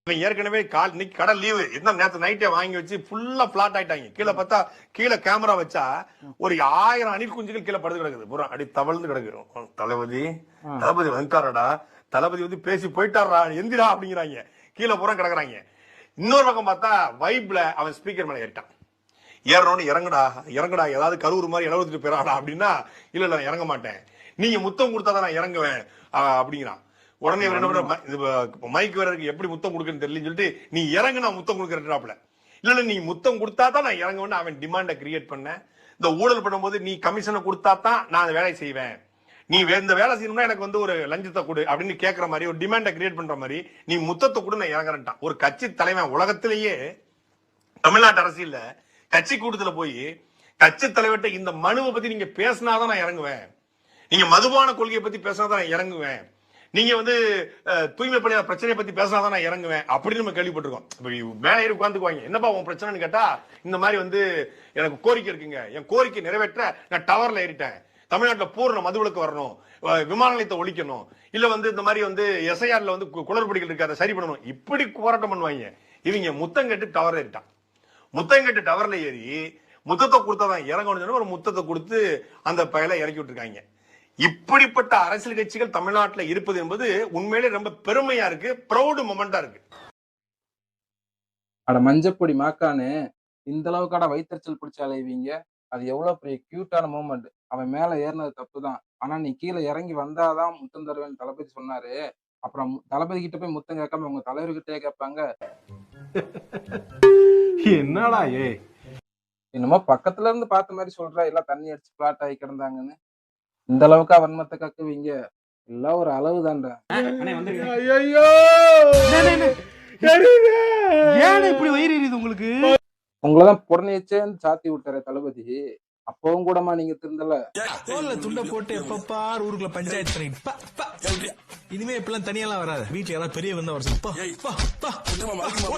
ஏற்கனவே இன்னைக்கு கடை லீவு என்ன நேற்று நைட்டே வாங்கி வச்சு ஃபுல்லா பிளாட் ஆயிட்டாங்க. கீழே பார்த்தா கீழே கேமரா வச்சா ஒரு 1000 அணில் குஞ்சுகள் கீழே படுத்து கிடக்குது. பூரா அடி தவழ்ந்து கிடக்கு. தளபதி வந்துட்டாரடா, தளபதி வந்து பேசி போயிட்டாரா, எந்திரா அப்படிங்கிறாங்க. கீழே பூரா கிடக்குறாங்க. இன்னொரு பக்கம் பார்த்தா வைப்ல அவன் ஸ்பீக்கர் மேல ஏறிட்டான். ஏறணும்னு இறங்குடா இறங்குடா, ஏதாவது கரூர் மாதிரி இளவத்துட்டு போயிடாடா அப்படின்னா, இல்ல நான் இறங்க மாட்டேன், நீங்க முத்தம் கொடுத்தாதான் நான் இறங்குவேன் அப்படிங்கிறான். உடனே மைக் வேற இருக்கு, எப்படி முத்தம் கொடுக்கன்னு தெரியலன்னு சொல்லிட்டு நீ இறங்கு நான் முத்தம் கொடுக்கறாப்ல. இல்ல நீ முத்தம் கொடுத்தா தான் நான் இறங்குவேன்னு அவன் டிமாண்ட கிரியேட் பண்ண. இந்த ஊழல் பண்ணும்போது நீ கமிஷனை கொடுத்தா தான் நான் அந்த வேலையை செய்வேன், நீ இந்த வேலை செய்யணும்னா எனக்கு வந்து ஒரு லஞ்சத்தை கொடு அப்படின்னு கேட்கற மாதிரி ஒரு டிமாண்ட கிரியேட் பண்ற மாதிரி நீ முத்தத்தை கொடு நான் இறங்குறேன்ட்டான். ஒரு கட்சி தலைவன் உலகத்திலேயே தமிழ்நாட்டு அரசியல்ல கட்சி கூட்டத்துல போய் கட்சி தலைவர்கிட்ட இந்த மனுவை பத்தி நீங்க பேசினாதான் நான் இறங்குவேன், நீங்க மதுபான கொள்கையை பத்தி பேசினாதான் நான் இறங்குவேன், நீங்க வந்து தூய்மை பணியாளர் பிரச்சனையை பத்தி பேசினாதான் நான் இறங்குவேன் அப்படின்னு நம்ம கேள்விப்பட்டிருக்கோம். மேலே ஏறி உட்காந்துக்குவாங்க, என்னப்பா உன் பிரச்சனைன்னு கேட்டா இந்த மாதிரி வந்து எனக்கு கோரிக்கை இருக்குங்க, என் கோரிக்கை நிறைவேற்ற நான் டவர்ல ஏறிட்டேன், தமிழ்நாட்டில் பூர்ண மதுவிலக்கு வரணும், விமான நிலையத்தை ஒழிக்கணும், இல்ல வந்து இந்த மாதிரி வந்து எஸ்ஐஆர்ல வந்து குளறுபடிகள் இருக்கு அதை சரி பண்ணணும், இப்படி போராட்டம் பண்ணுவாங்க. இவங்க முத்தம் கட்டு டவர்ல ஏறிட்டான். முத்தம் கட்டு டவர்ல ஏறி முத்தத்தை கொடுத்ததான் இறங்கணும், ஒரு முத்தத்தை கொடுத்து அந்த பயலை இறக்கி விட்டுருக்காங்க. இப்படிப்பட்ட அரசியல் கட்சிகள் தமிழ்நாட்டில் இருப்பது என்பது உண்மையிலே ரொம்ப பெருமையா இருக்கு, ப்ரௌட் மொமெண்டா இருக்கு. அட மஞ்சப்பொடி மாக்கானு இந்த அளவுக்கான வயிற்றுச்சல் பிடிச்ச அலைவீங்க. அது எவ்வளவு பெரிய கியூட்டான மூமெண்ட். அவன் மேல ஏறினது தப்புதான், ஆனா நீ கீழே இறங்கி வந்தாதான் முத்தம் தருவேன் தளபதி சொன்னாரு. அப்புறம் தளபதி கிட்ட போய் முத்தம் கேட்காம உங்க தலைவர்கிட்டே கேட்பாங்க. என்னடா ஏ என்னமோ பக்கத்துல இருந்து பார்த்த மாதிரி சொல்றா, எல்லாம் தண்ணி அடிச்சு பிளாட் ஆகி கிடந்தாங்கன்னு. இந்த அளவுக்கா வன்மத்தை கக்குவீங்க? எல்லாம் ஒரு அளவு தான்டா. ஏன் இப்படி வயிறு எரியுது உங்களுக்கு? உங்களதான் புடனேச்சேன்னு சாத்தி விட்டாரு தளபதி, அப்பவும் கூடமா நீங்க திருந்தல? தோல்ல துண்ட போட்டு எப்பப்பார் ஊருக்குள்ள பஞ்சாயத்து பண்ணிட்டு இனிமே இப்பெல்லாம் தனியெல்லாம் வராது, வீட்டுல யாராவது பெரிய வந்தா வர